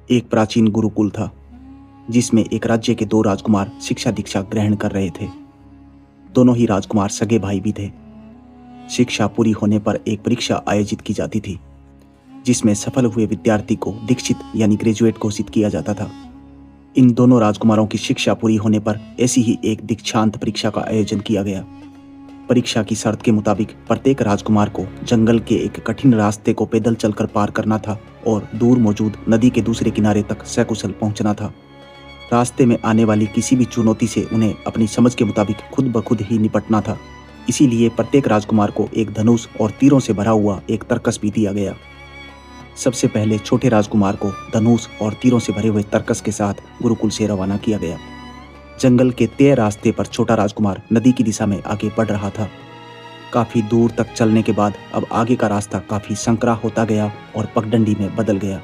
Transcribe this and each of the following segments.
एक प्राचीन गुरुकुल था जिसमें एक राज्य के दो राजकुमार शिक्षा दीक्षा ग्रहण कर रहे थे। दोनों ही राजकुमार सगे भाई भी थे। शिक्षा पूरी होने पर एक परीक्षा आयोजित की जाती थी जिसमें सफल हुए विद्यार्थी को दीक्षित यानी ग्रेजुएट घोषित किया जाता था। इन दोनों राजकुमारों की शिक्षा पूरी होने पर ऐसी ही एक दीक्षांत परीक्षा का आयोजन किया गया। परीक्षा की शर्त के मुताबिक प्रत्येक राजकुमार को जंगल के एक कठिन रास्ते को पैदल चलकर पार करना था और दूर मौजूद नदी के दूसरे किनारे तक सकुशल पहुंचना था। रास्ते में आने वाली किसी भी चुनौती से उन्हें अपनी समझ के मुताबिक खुद ब खुद ही निपटना था। इसीलिए प्रत्येक राजकुमार को एक धनुष और तीरों से भरा हुआ एक तरकस भी दिया गया। सबसे पहले छोटे राजकुमार को धनुष और तीरों से भरे हुए तरकस के साथ गुरुकुल से रवाना किया गया। जंगल के तय रास्ते पर छोटा राजकुमार नदी की दिशा में आगे बढ़ रहा था। काफी दूर तक चलने के बाद अब आगे का रास्ता काफी संकरा होता गया और पगडंडी में बदल गया।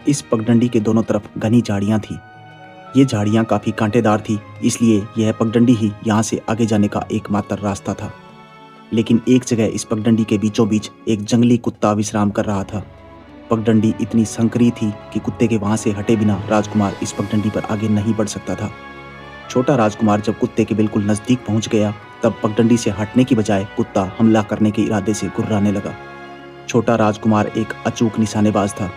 इस पगडंडी के दोनों तरफ घनी झाड़ियां थी। ये झाड़ियां काफी कांटेदार थी, इसलिए यह पगडंडी ही यहाँ से आगे जाने का एकमात्र रास्ता था। लेकिन एक जगह इस पगडंडी के बीचों बीच एक जंगली कुत्ता विश्राम कर रहा था। पगडंडी इतनी संकरी थी कि कुत्ते के वहां से हटे बिना राजकुमार इस पगडंडी पर आगे नहीं बढ़ सकता था। छोटा राजकुमार जब कुत्ते के बिल्कुल नजदीक पहुंच गया तब पगडंडी से हटने की बजाय कुत्ता हमला करने के इरादे से गुर्राने लगा। छोटा राजकुमार एक अचूक निशानेबाज था।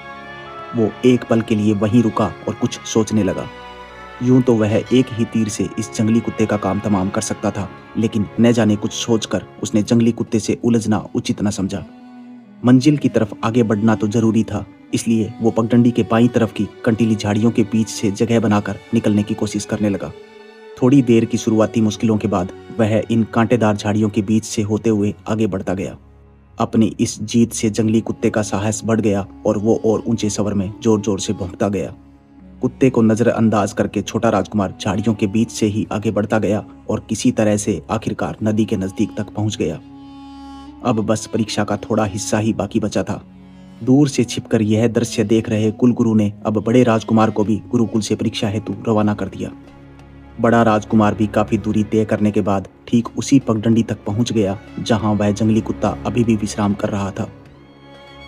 वो एक पल के लिए वहीं रुका और कुछ सोचने लगा। यूं तो वह एक ही तीर से इस जंगली कुत्ते का काम तमाम कर सकता था, लेकिन न जाने कुछ सोचकर उसने जंगली कुत्ते से उलझना उचित न समझा। मंजिल की तरफ आगे बढ़ना तो जरूरी था, इसलिए वो पगडंडी के बाईं तरफ की कंटीली झाड़ियों के बीच से जगह बनाकर निकलने की कोशिश करने लगा। थोड़ी देर की शुरुआती मुश्किलों के बाद वह इन कांटेदार झाड़ियों के बीच से होते हुए आगे बढ़ता गया। अपनी इस जीत से जंगली कुत्ते का साहस बढ़ गया और वो और ऊंचे स्वर में जोर जोर से भौंकता गया। कुत्ते को नजरअंदाज करके छोटा राजकुमार झाड़ियों के बीच से ही आगे बढ़ता गया और किसी तरह से आखिरकार नदी के नजदीक तक पहुंच गया। अब बस परीक्षा का थोड़ा हिस्सा ही बाकी बचा था। दूर से छिपकर यह दृश्य देख रहे कुलगुरु ने अब बड़े राजकुमार को भी गुरुकुल से परीक्षा हेतु रवाना कर दिया। बड़ा राजकुमार भी काफी दूरी तय करने के बाद ठीक उसी पगडंडी तक पहुंच गया जहां वह जंगली कुत्ता अभी भी विश्राम कर रहा था।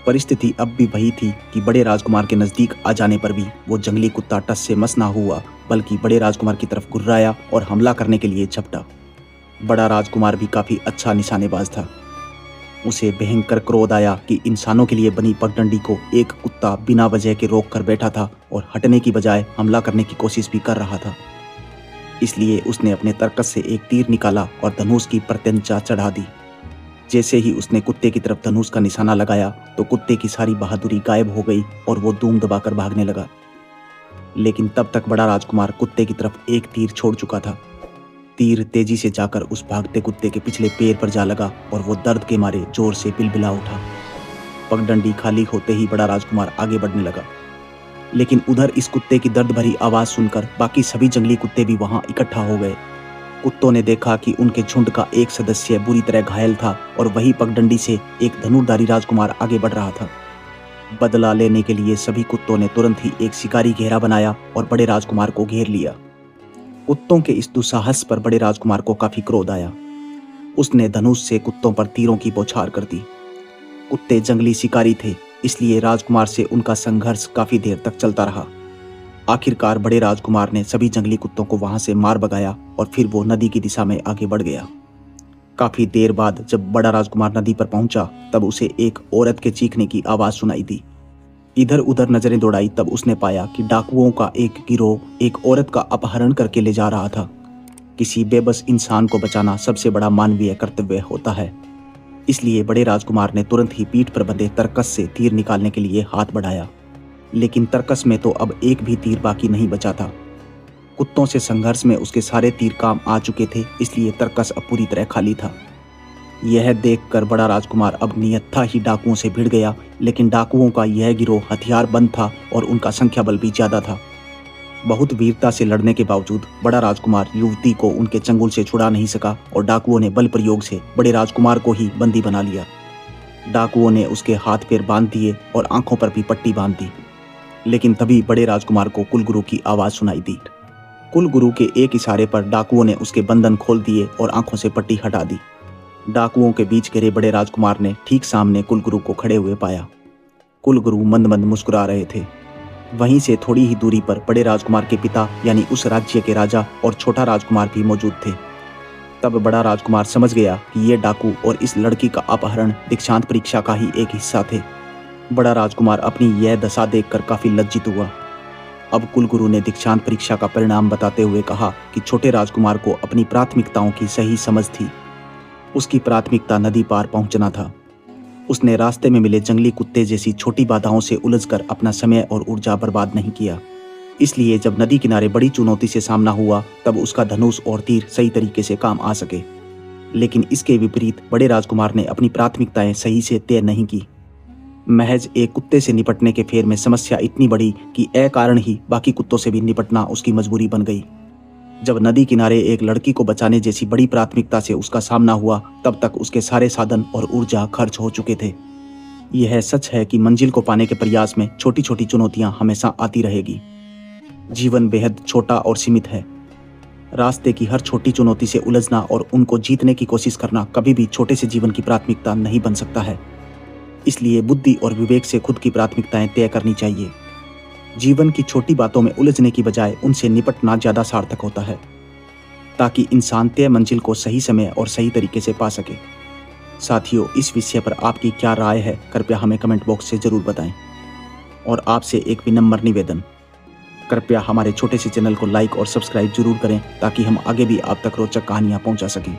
परिस्थिति अब भी वही थी कि बड़े राजकुमार के नजदीक आ जाने पर भी वो जंगली कुत्ता टस से मस ना हुआ, बल्कि बड़े राजकुमार की तरफ गुर्राया और हमला करने के लिए झपटा। बड़ा राजकुमार भी काफी अच्छा निशानेबाज था। उसे भयंकर क्रोध आया कि इंसानों के लिए बनी पगडंडी को एक कुत्ता बिना वजह के रोक कर बैठा था और हटने की बजाय हमला करने की कोशिश भी कर रहा था। इसलिए उसने अपने तरकस से एक तीर निकाला और धनुष की प्रत्यंचा चढ़ा दी। जैसे ही उसने कुत्ते की तरफ धनुष का निशाना लगाया तो कुत्ते की सारी बहादुरी गायब हो गई और वो धूम दबाकर भागने लगा। लेकिन तब तक बड़ा राजकुमार कुत्ते की तरफ एक तीर छोड़ चुका था। तीर तेजी से जाकर उस भागते कुत्ते के पिछले पैर पर जा लगा और वो दर्द के मारे जोर से बिलबिला उठा। पगडंडी खाली होते ही बड़ा राजकुमार आगे बढ़ने लगा, लेकिन उधर इस कुत्ते की दर्द भरी आवाज सुनकर बाकी सभी जंगली कुत्ते भी वहां इकट्ठा हो गए। कुत्तों ने देखा कि उनके झुंड का एक सदस्य बुरी तरह घायल था और वही पगडंडी से एक धनुर्धारी राजकुमार आगे बढ़ रहा था। बदला लेने के लिए सभी कुत्तों ने तुरंत ही एक शिकारी घेरा बनाया और बड़े राजकुमार को घेर लिया। कुत्तों के इस दुस्साहस पर बड़े राजकुमार को काफी क्रोध आया। उसने धनुष से कुत्तों पर तीरों की बौछार कर दी। कुत्ते जंगली शिकारी थे, इसलिए राजकुमार से उनका संघर्ष काफी देर तक चलता रहा। आखिरकार बड़े राजकुमार ने सभी जंगली कुत्तों को वहां से मार भगाया और फिर वो नदी की दिशा में आगे बढ़ गया। काफी देर बाद जब बड़ा राजकुमार नदी पर पहुंचा तब उसे एक औरत के चीखने की आवाज सुनाई दी। इधर उधर नजरें दौड़ाई तब उसने पाया कि डाकुओं का एक गिरोह एक औरत का अपहरण करके ले जा रहा था। किसी बेबस इंसान को बचाना सबसे बड़ा मानवीय कर्तव्य होता है, इसलिए बड़े राजकुमार ने तुरंत ही पीठ पर बंधे तरकस से तीर निकालने के लिए हाथ बढ़ाया। लेकिन तरकस में तो अब एक भी तीर बाकी नहीं बचा था। कुत्तों से संघर्ष में उसके सारे तीर काम आ चुके थे, इसलिए तरकस अब पूरी तरह खाली था। यह देखकर बड़ा राजकुमार अब नियत्था ही डाकुओं से भिड़ गया, लेकिन डाकुओं का यह गिरोह हथियार बंद था और उनका संख्या बल भी ज्यादा था। बहुत वीरता से लड़ने के बावजूद बड़ा राजकुमार युवती को उनके चंगुल से छुड़ा नहीं सका और डाकुओं ने बल प्रयोग से बड़े राजकुमार को ही बंदी बना लिया। डाकुओं ने उसके हाथ पैर बांध दिए और आंखों पर भी पट्टी बांध दी। लेकिन तभी बड़े राजकुमार को कुलगुरु की आवाज सुनाई दी। कुलगुरु के एक इशारे पर डाकुओं ने उसके बंधन खोल दिए और आंखों से पट्टी हटा दी। डाकुओं के बीच घिरे बड़े राजकुमार ने ठीक सामने कुलगुरु को खड़े हुए पाया। कुलगुरु मंद मंद मुस्कुरा रहे थे। वहीं से थोड़ी ही दूरी पर बड़े राजकुमार के पिता यानी उस राज्य के राजा और छोटा राजकुमार भी मौजूद थे। तब बड़ा राजकुमार समझ गया कि ये डाकू और इस लड़की का अपहरण दीक्षांत परीक्षा का ही एक हिस्सा थे। बड़ा राजकुमार अपनी यह दशा देखकर काफी लज्जित हुआ। अब कुलगुरु ने दीक्षांत परीक्षा का परिणाम बताते हुए कहा कि छोटे राजकुमार को अपनी प्राथमिकताओं की सही समझ थी। उसकी प्राथमिकता नदी पार पहुंचना था। उसने रास्ते में मिले जंगली कुत्ते जैसी छोटी बाधाओं से उलझकर अपना समय और ऊर्जा बर्बाद नहीं किया। इसलिए जब नदी किनारे बड़ी चुनौती से सामना हुआ तब उसका धनुष और तीर सही तरीके से काम आ सके। लेकिन इसके विपरीत बड़े राजकुमार ने अपनी प्राथमिकताएं सही से तय नहीं की। महज एक कुत्ते से निपटने के फेर में समस्या इतनी बड़ी कि कारण ही बाकी कुत्तों से भी निपटना उसकी मजबूरी बन गई। जब नदी किनारे एक लड़की को बचाने जैसी बड़ी प्राथमिकता से उसका सामना हुआ तब तक उसके सारे साधन और ऊर्जा खर्च हो चुके थे। यह सच है कि मंजिल को पाने के प्रयास में छोटी छोटी चुनौतियां हमेशा आती रहेगी। जीवन बेहद छोटा और सीमित है। रास्ते की हर छोटी चुनौती से उलझना और उनको जीतने की कोशिश करना कभी भी छोटे से जीवन की प्राथमिकता नहीं बन सकता है। इसलिए बुद्धि और विवेक से खुद की प्राथमिकताएं तय करनी चाहिए। जीवन की छोटी बातों में उलझने की बजाय उनसे निपटना ज्यादा सार्थक होता है, ताकि इंसान तय मंजिल को सही समय और सही तरीके से पा सके। साथियों, इस विषय पर आपकी क्या राय है कृपया हमें कमेंट बॉक्स से जरूर बताएं। और आपसे एक विनम्र निवेदन, कृपया हमारे छोटे से चैनल को लाइक और सब्सक्राइब जरूर करें ताकि हम आगे भी आप तक रोचक कहानियां पहुंचा सकें।